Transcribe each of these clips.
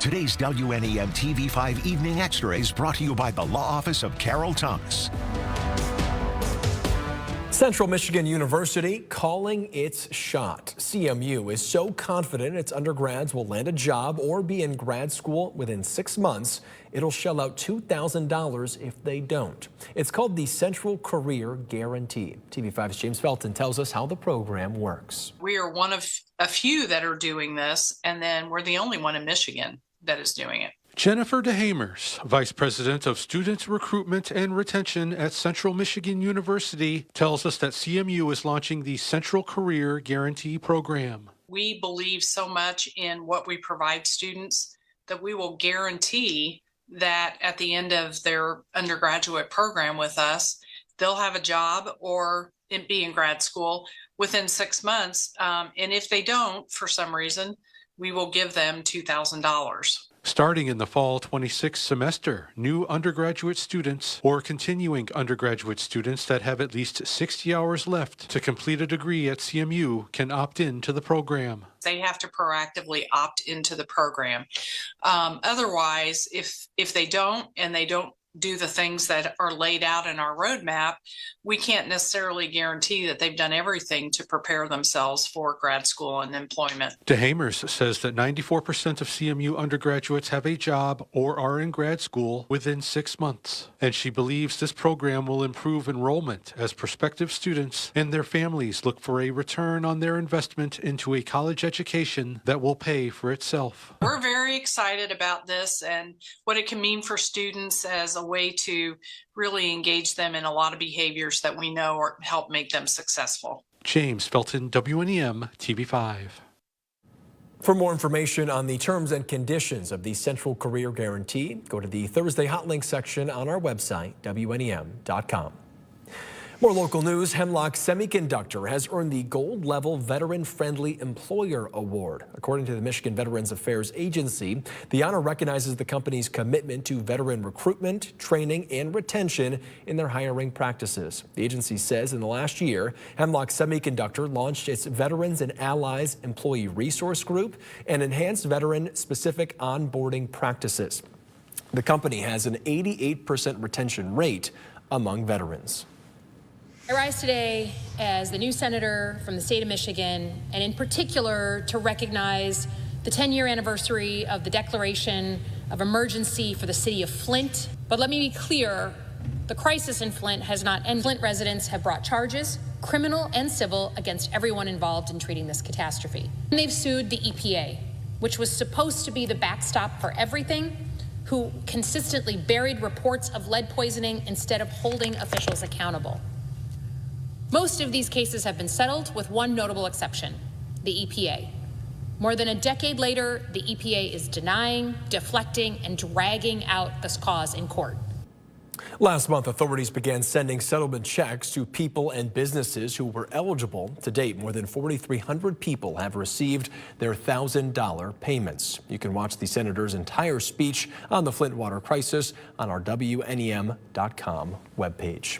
Today's WNEM TV5 Evening Extra is brought to you by the Law Office of Carol Thomas. Central Michigan University calling its shot. CMU is so confident its undergrads will land a job or be in grad school within 6 months, it'll shell out $2,000 if they don't. It's called the Central Career Guarantee. TV5's James Felton tells us how the program works. We are one of a few that are doing this, and then we're the only one in Michigan that is doing it. Jennifer DeHamers, Vice President of Student Recruitment and Retention at Central Michigan University, tells us that CMU is launching the Central Career Guarantee Program. We believe so much in what we provide students that we will guarantee that at the end of their undergraduate program with us, they'll have a job or be in grad school within 6 months. And if they don't, for some reason, we will give them $2,000. Starting in the fall 26 semester, new undergraduate students or continuing undergraduate students that have at least 60 hours left to complete a degree at CMU can opt in to the program. They have to proactively opt into the program. Otherwise, if they don't and they don't do the things that are laid out in our roadmap, we can't necessarily guarantee that they've done everything to prepare themselves for grad school and employment. DeHamers says that 94% of CMU undergraduates have a job or are in grad school within 6 months. And she believes this program will improve enrollment as prospective students and their families look for a return on their investment into a college education that will pay for itself. We're very excited about this and what it can mean for students as a way to really engage them in a lot of behaviors that we know or help make them successful. James Felton, WNEM TV5. For more information on the terms and conditions of the Central Career Guarantee, go to the Thursday Hot Link section on our website, WNEM.com. More local news, Hemlock Semiconductor has earned the Gold Level Veteran Friendly Employer Award. According to the Michigan Veterans Affairs Agency, the honor recognizes the company's commitment to veteran recruitment, training, and retention in their hiring practices. The agency says in the last year, Hemlock Semiconductor launched its Veterans and Allies Employee Resource Group and enhanced veteran-specific onboarding practices. The company has an 88% retention rate among veterans. I rise today as the new senator from the state of Michigan, and in particular to recognize the 10-year anniversary of the declaration of emergency for the city of Flint. But let me be clear, the crisis in Flint has not ended. Flint residents have brought charges, criminal and civil, against everyone involved in treating this catastrophe. And they've sued the EPA, which was supposed to be the backstop for everything, who consistently buried reports of lead poisoning instead of holding officials accountable. Most of these cases have been settled with one notable exception, the EPA. More than a decade later, the EPA is denying, deflecting, and dragging out this cause in court. Last month, authorities began sending settlement checks to people and businesses who were eligible. To date, more than 4,300 people have received their $1,000 payments. You can watch the senator's entire speech on the Flint water crisis on our WNEM.com webpage.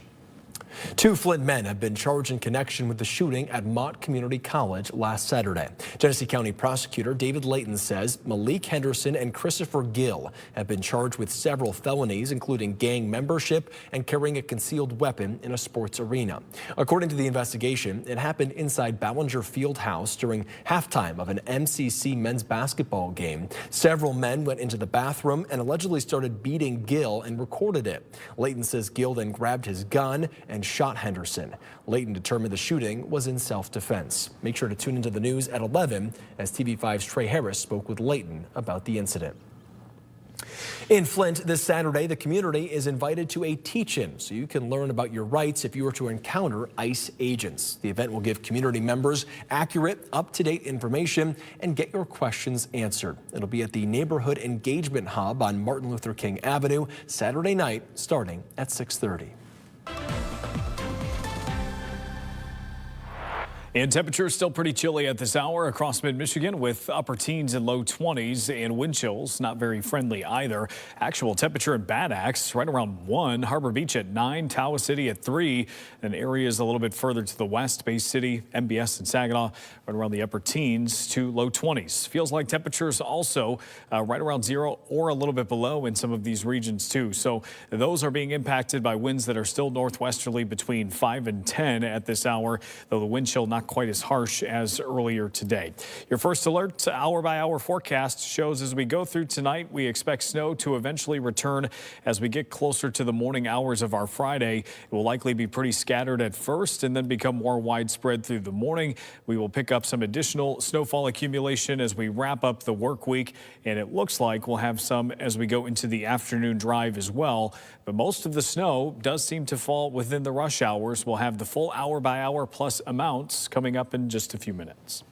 2 Flint men have been charged in connection with the shooting at Mott Community College last Saturday. Genesee County Prosecutor David Layton says Malik Henderson and Christopher Gill have been charged with several felonies, including gang membership and carrying a concealed weapon in a sports arena. According to the investigation, it happened inside Ballinger Fieldhouse during halftime of an MCC men's basketball game. Several men went into the bathroom and allegedly started beating Gill and recorded it. Layton says Gill then grabbed his gun and shot Henderson. Layton determined the shooting was in self-defense. Make sure to tune into the news at 11 as TV5's Trey Harris spoke with Layton about the incident. In Flint this Saturday, the community is invited to a teach-in so you can learn about your rights if you were to encounter ICE agents. The event will give community members accurate, up-to-date information and get your questions answered. It'll be at the Neighborhood Engagement Hub on Martin Luther King Avenue Saturday night starting at 6:30. And temperatures still pretty chilly at this hour across mid-Michigan with upper teens and low 20s and wind chills not very friendly either. Actual temperature in Bad Axe right around 1, Harbor Beach at 9, Tawas City at 3, and areas a little bit further to the west, Bay City, MBS and Saginaw right around the upper teens to low 20s. Feels like temperatures also right around 0 or a little bit below in some of these regions too. So those are being impacted by winds that are still northwesterly between 5 and 10 at this hour, though the wind chill not quite as harsh as earlier today. Your first alert hour by hour forecast shows as we go through tonight, we expect snow to eventually return as we get closer to the morning hours of our Friday. It will likely be pretty scattered at first and then become more widespread through the morning. We will pick up some additional snowfall accumulation as we wrap up the work week, and it looks like we'll have some as we go into the afternoon drive as well. But most of the snow does seem to fall within the rush hours. We'll have the full hour by hour plus amounts coming up in just a few minutes.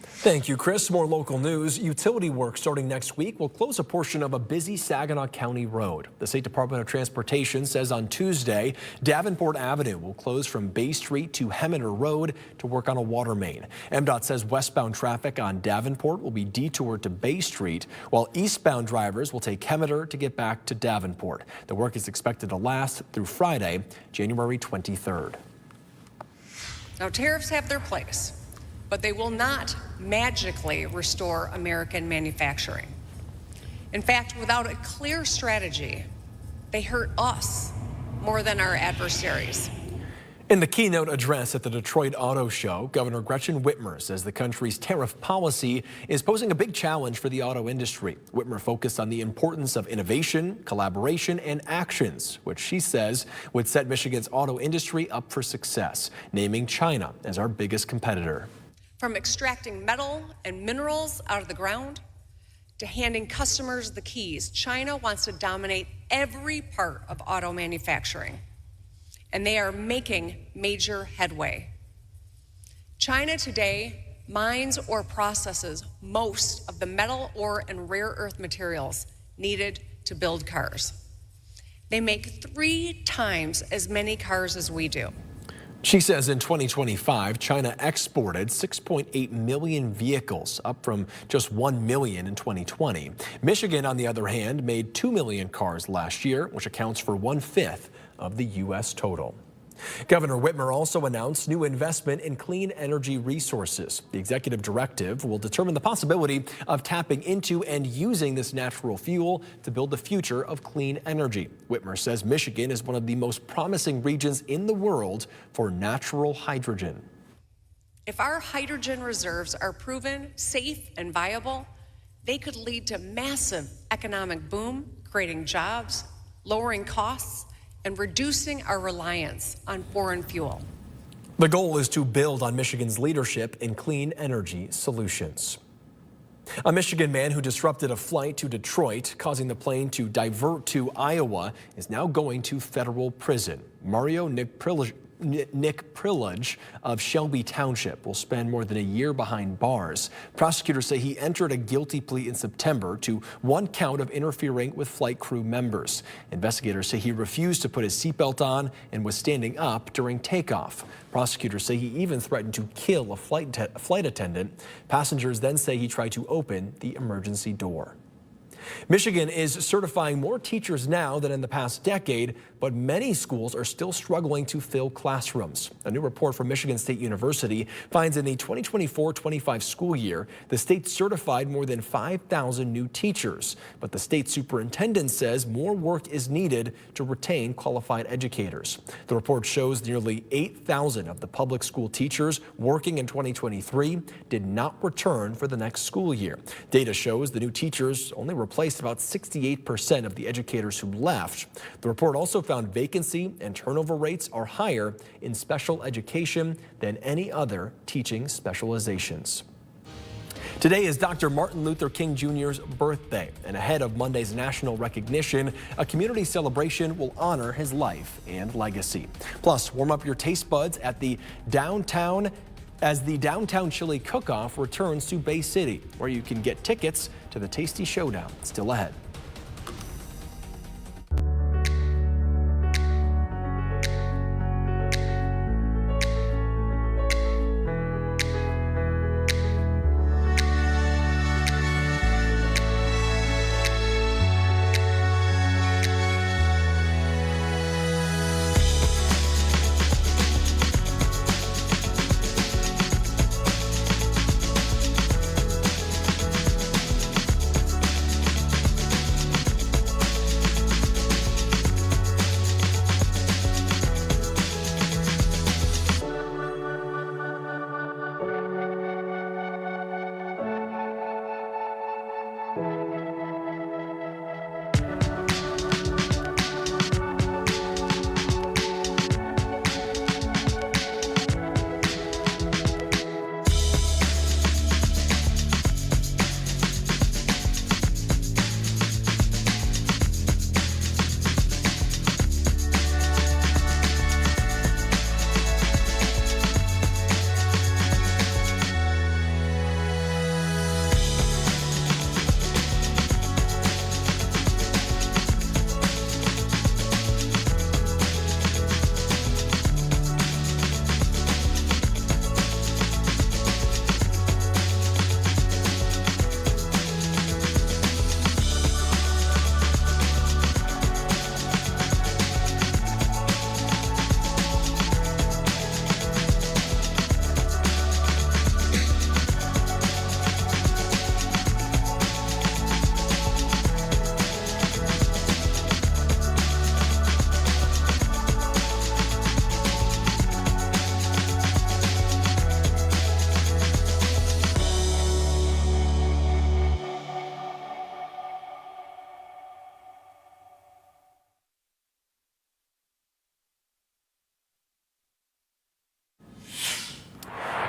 Thank you, Chris. More local news. Utility work starting next week will close a portion of a busy Saginaw County road. The State Department of Transportation says on Tuesday, Davenport Avenue will close from Bay Street to Hemmeter Road to work on a water main. MDOT says westbound traffic on Davenport will be detoured to Bay Street, while eastbound drivers will take Hemmeter to get back to Davenport. The work is expected to last through Friday, January 23rd. Now, tariffs have their place, but they will not magically restore American manufacturing. In fact, without a clear strategy, they hurt us more than our adversaries. In the keynote address at the Detroit Auto Show, Governor Gretchen Whitmer says the country's tariff policy is posing a big challenge for the auto industry. Whitmer focused on the importance of innovation, collaboration, and actions, which she says would set Michigan's auto industry up for success, naming China as our biggest competitor. From extracting metal and minerals out of the ground to handing customers the keys, China wants to dominate every part of auto manufacturing, and they are making major headway. China today mines or processes most of the metal, ore, and rare earth materials needed to build cars. They make 3 times as many cars as we do. She says in 2025, China exported 6.8 million vehicles, up from just 1 million in 2020. Michigan, on the other hand, made 2 million cars last year, which accounts for 1/5 of the U.S. total. Governor Whitmer also announced new investment in clean energy resources. The executive directive will determine the possibility of tapping into and using this natural fuel to build the future of clean energy. Whitmer says Michigan is one of the most promising regions in the world for natural hydrogen. If our hydrogen reserves are proven safe and viable, they could lead to massive economic boom, creating jobs, lowering costs, and reducing our reliance on foreign fuel. The goal is to build on Michigan's leadership in clean energy solutions. A Michigan man who disrupted a flight to Detroit, causing the plane to divert to Iowa, is now going to federal prison. Mario Nick Prillage of Shelby Township will spend more than a year behind bars. Prosecutors say he entered a guilty plea in September to 1 count of interfering with flight crew members. Investigators say he refused to put his seatbelt on and was standing up during takeoff. Prosecutors say he even threatened to kill a flight attendant. Passengers then say he tried to open the emergency door. Michigan is certifying more teachers now than in the past decade, but many schools are still struggling to fill classrooms. A new report from Michigan State University finds in the 2024-25 school year, the state certified more than 5,000 new teachers. But the state superintendent says more work is needed to retain qualified educators. The report shows nearly 8,000 of the public school teachers working in 2023 did not return for the next school year. Data shows the new teachers only replaced about 68% of the educators who left. The report also found vacancy and turnover rates are higher in special education than any other teaching specializations. Today is Dr. Martin Luther King Jr.'s birthday, and ahead of Monday's national recognition, a community celebration will honor his life and legacy. Plus, warm up your taste buds at the downtown chili cook-off returns to Bay City, where you can get tickets to the Tasty Showdown. Still ahead.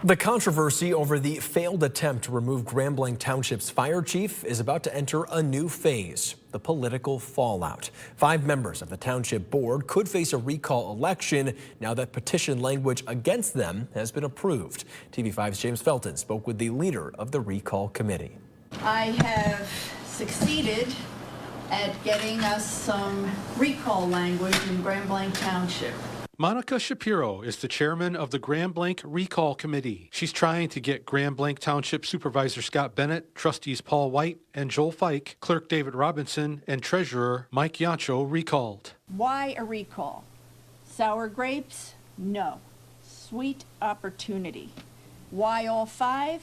The controversy over the failed attempt to remove Grand Blanc Township's fire chief is about to enter a new phase, the political fallout. 5 members of the township board could face a recall election now that petition language against them has been approved. TV5's James Felton spoke with the leader of the recall committee. I have succeeded at getting us some recall language in Grand Blanc Township. Monica Shapiro is the chairman of the Grand Blanc Recall Committee. She's trying to get Grand Blanc Township Supervisor Scott Bennett, trustees Paul White and Joel Fike, clerk David Robinson, and treasurer Mike Yancho recalled. Why a recall? Sour grapes? No. Sweet opportunity. Why all 5?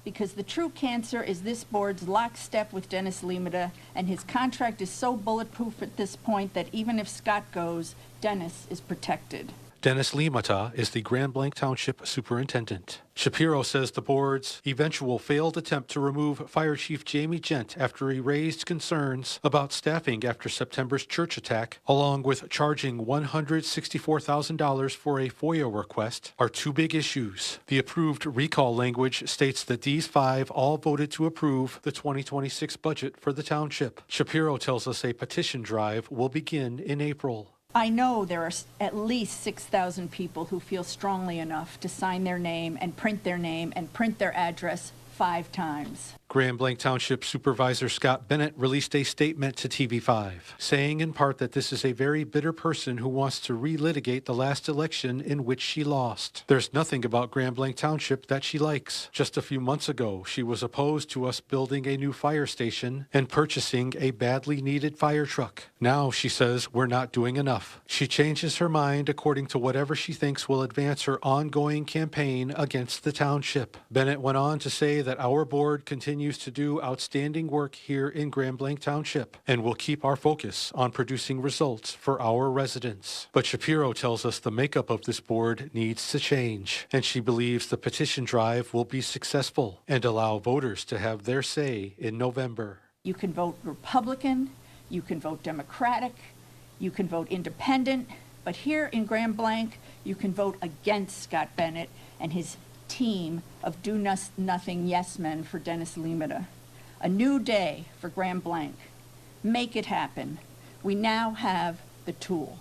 Because the true cancer is this board's lockstep with Dennis Limita, and his contract is so bulletproof at this point that even if Scott goes, Dennis is protected. Dennis Limita is the Grand Blanc Township Superintendent. Shapiro says the board's eventual failed attempt to remove Fire Chief Jamie Gent after he raised concerns about staffing after September's church attack, along with charging $164,000 for a FOIA request, are 2 big issues. The approved recall language states that these 5 all voted to approve the 2026 budget for the township. Shapiro tells us a petition drive will begin in April. I know there are at least 6,000 people who feel strongly enough to sign their name and print their address 5 times. Grand Blanc Township Supervisor Scott Bennett released a statement to TV5, saying in part that this is a very bitter person who wants to relitigate the last election in which she lost. There's nothing about Grand Blanc Township that she likes. Just a few months ago, she was opposed to us building a new fire station and purchasing a badly needed fire truck. Now she says we're not doing enough. She changes her mind according to whatever she thinks will advance her ongoing campaign against the township. Bennett went on to say that our board continues to do outstanding work here in Grand Blanc Township and will keep our focus on producing results for our residents. But Shapiro tells us the makeup of this board needs to change, and she believes the petition drive will be successful and allow voters to have their say in November. You can vote Republican, you can vote Democratic, you can vote independent, but here in Grand Blanc, you can vote against Scott Bennett and his team of do-nothing yes men for Dennis Limita. A new day for Grand Blanc. Make it happen. We now have the tool.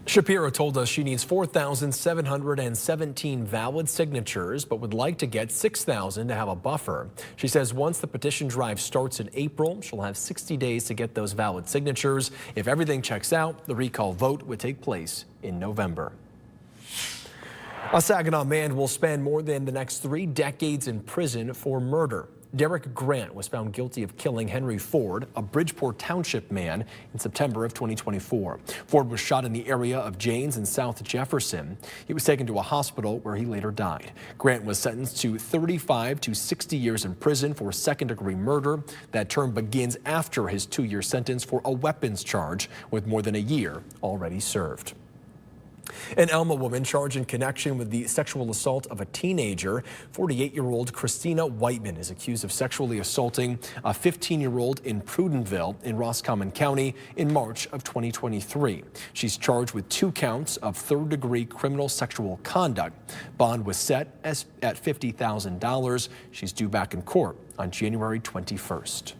Shapiro told us she needs 4,717 valid signatures, but would like to get 6,000 to have a buffer. She says once the petition drive starts in April, she'll have 60 days to get those valid signatures. If everything checks out, the recall vote would take place in November. A Saginaw man will spend more than the next 3 decades in prison for murder. Derek Grant was found guilty of killing Henry Ford, a Bridgeport Township man, in September of 2024. Ford was shot in the area of Janes and South Jefferson. He was taken to a hospital where he later died. Grant was sentenced to 35 to 60 years in prison for second-degree murder. That term begins after his 2-year sentence for a weapons charge, with more than a year already served. An Elma woman charged in connection with the sexual assault of a teenager. 48-year-old Christina Whiteman is accused of sexually assaulting a 15-year-old in Prudentville in Roscommon County in March of 2023. She's charged with 2 counts of third-degree criminal sexual conduct. Bond was set at $50,000. She's due back in court on January 21st.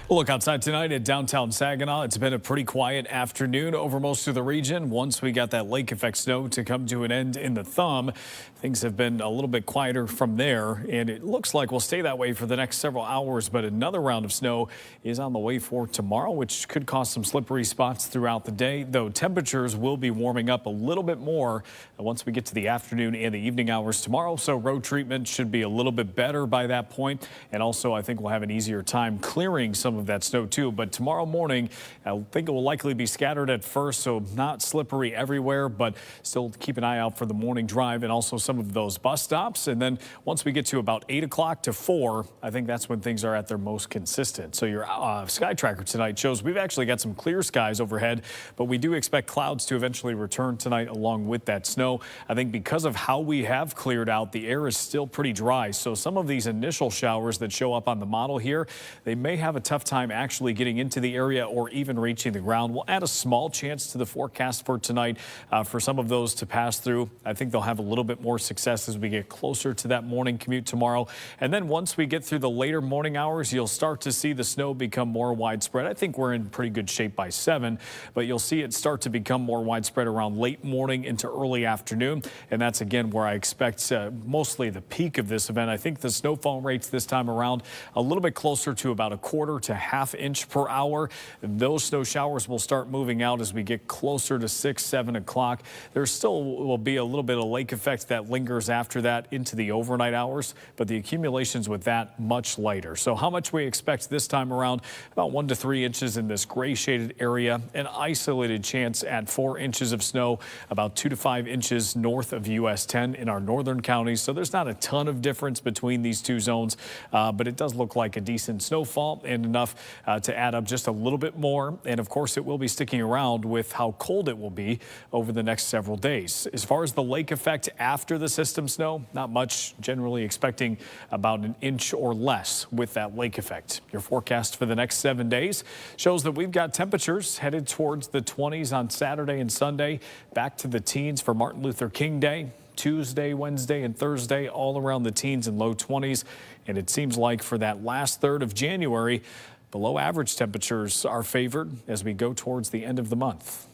We'll look outside tonight at downtown Saginaw. It's been a pretty quiet afternoon over most of the region. Once we got that lake effect snow to come to an end in the thumb, things have been a little bit quieter from there, and it looks like we'll stay that way for the next several hours. But another round of snow is on the way for tomorrow, which could cause some slippery spots throughout the day, though temperatures will be warming up a little bit more once we get to the afternoon and the evening hours tomorrow. So road treatment should be a little bit better by that point. And also, I think we'll have an easier time clearing some of that snow too. But tomorrow morning, I think it will likely be scattered at first, so not slippery everywhere, but still keep an eye out for the morning drive and also some of those bus stops. And then once we get to about 8 o'clock to 4, I think that's when things are at their most consistent. So your sky tracker tonight shows we've actually got some clear skies overhead, but we do expect clouds to eventually return tonight along with that snow. I think because of how we have cleared out, the air is still pretty dry. So some of these initial showers that show up on the model here, they may have a tough time actually getting into the area or even reaching the ground. We'll add a small chance to the forecast for tonight for some of those to pass through. I think they'll have a little bit more success as we get closer to that morning commute tomorrow. And then once we get through the later morning hours, you'll start to see the snow become more widespread. I think we're in pretty good shape by 7, but you'll see it start to become more widespread around late morning into early afternoon. And that's again where I expect mostly the peak of this event. I think the snowfall rates this time around a little bit closer to about 1/4 to 1/2 inch per hour. Those snow showers will start moving out as we get closer to 6, 7 o'clock. There still will be a little bit of lake effect that lingers after that into the overnight hours, but the accumulations with that much lighter. So how much we expect this time around? About 1 to 3 inches in this gray shaded area. An isolated chance at 4 inches of snow, about 2 to 5 inches north of US 10 in our northern counties. So there's not a ton of difference between these two zones, but it does look like a decent snowfall and enough to add up just a little bit more. And of course, it will be sticking around with how cold it will be over the next several days. As far as the lake effect after the system snow, not much, generally expecting about 1 inch or less with that lake effect. Your forecast for the next 7 days shows that we've got temperatures headed towards the 20s on Saturday and Sunday, back to the teens for Martin Luther King Day. Tuesday, Wednesday, and Thursday, all around the teens and low 20s. And it seems like for that last third of January, below average temperatures are favored as we go towards the end of the month.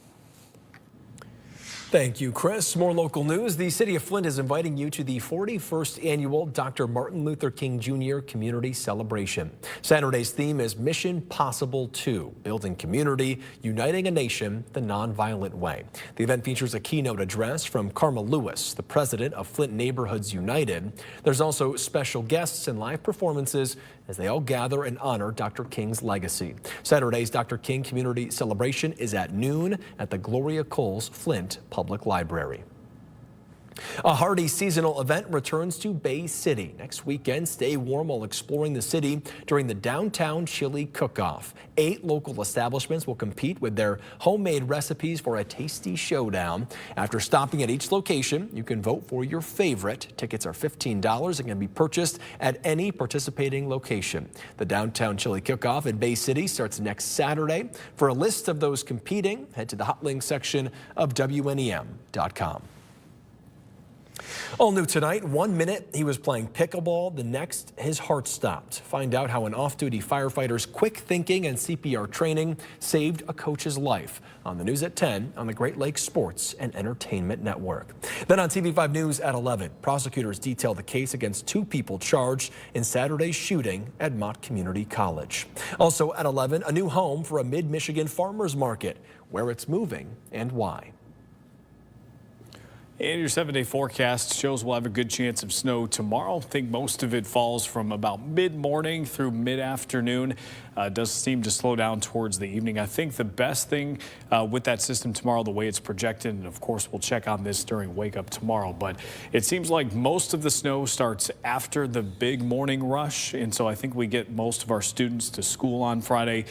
Thank you, Chris. More local news. The city of Flint is inviting you to the 41st annual Dr. Martin Luther King Jr. Community Celebration. Saturday's theme is Mission Possible 2, building community, uniting a nation the nonviolent way. The event features a keynote address from Karma Lewis, the president of Flint Neighborhoods United. There's also special guests and live performances as they all gather and honor Dr. King's legacy. Saturday's Dr. King Community Celebration is at noon at the Gloria Coles Flint Public Library. A hearty seasonal event returns to Bay City. Next weekend, stay warm while exploring the city during the Downtown Chili Cook-Off. 8 local establishments will compete with their homemade recipes for a tasty showdown. After stopping at each location, you can vote for your favorite. Tickets are $15 and can be purchased at any participating location. The Downtown Chili Cook-Off in Bay City starts next Saturday. For a list of those competing, head to the Hot Links section of WNEM.com. All new tonight, 1 minute he was playing pickleball, the next his heart stopped. Find out how an off-duty firefighter's quick thinking and CPR training saved a coach's life on the news at 10 on the Great Lakes Sports and Entertainment Network. Then on TV5 News at 11, prosecutors detail the case against 2 people charged in Saturday's shooting at Mott Community College. Also at 11, a new home for a mid-Michigan farmers market, where it's moving and why. And your 7-day forecast shows we'll have a good chance of snow tomorrow. I think most of it falls from about mid-morning through mid-afternoon. It does seem to slow down towards the evening. I think the best thing with that system tomorrow, the way it's projected, and of course we'll check on this during Wake Up tomorrow, but it seems like most of the snow starts after the big morning rush, and so I think we get most of our students to school on Friday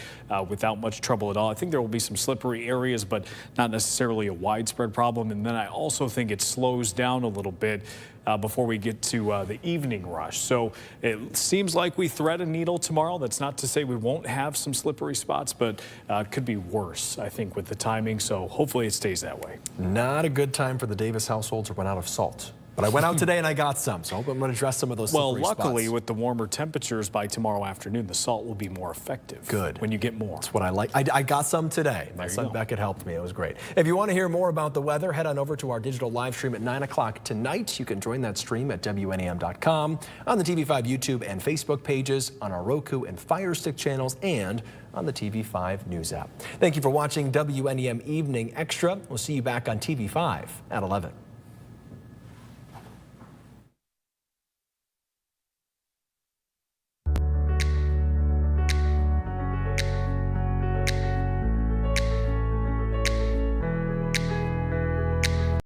without much trouble at all. I think there will be some slippery areas, but not necessarily a widespread problem. And then I also think it slows down a little bit before we get to the evening rush. So it seems like we thread a needle tomorrow. That's not to say we won't have some slippery spots, but it could be worse, I think, with the timing. So hopefully it stays that way. Not a good time for the Davis household to run out of salt. But I went out today and I got some, so I hope I'm going to address some of those slippery spots. Well, luckily, with the warmer temperatures by tomorrow afternoon, the salt will be more effective. Good. When you get more. That's what I like. I got some today. My son Beckett helped me. It was great. If you want to hear more about the weather, head on over to our digital live stream at 9 o'clock tonight. You can join that stream at WNEM.com, on the TV5 YouTube and Facebook pages, on our Roku and Fire Stick channels, and on the TV5 News app. Thank you for watching WNEM Evening Extra. We'll see you back on TV5 at 11.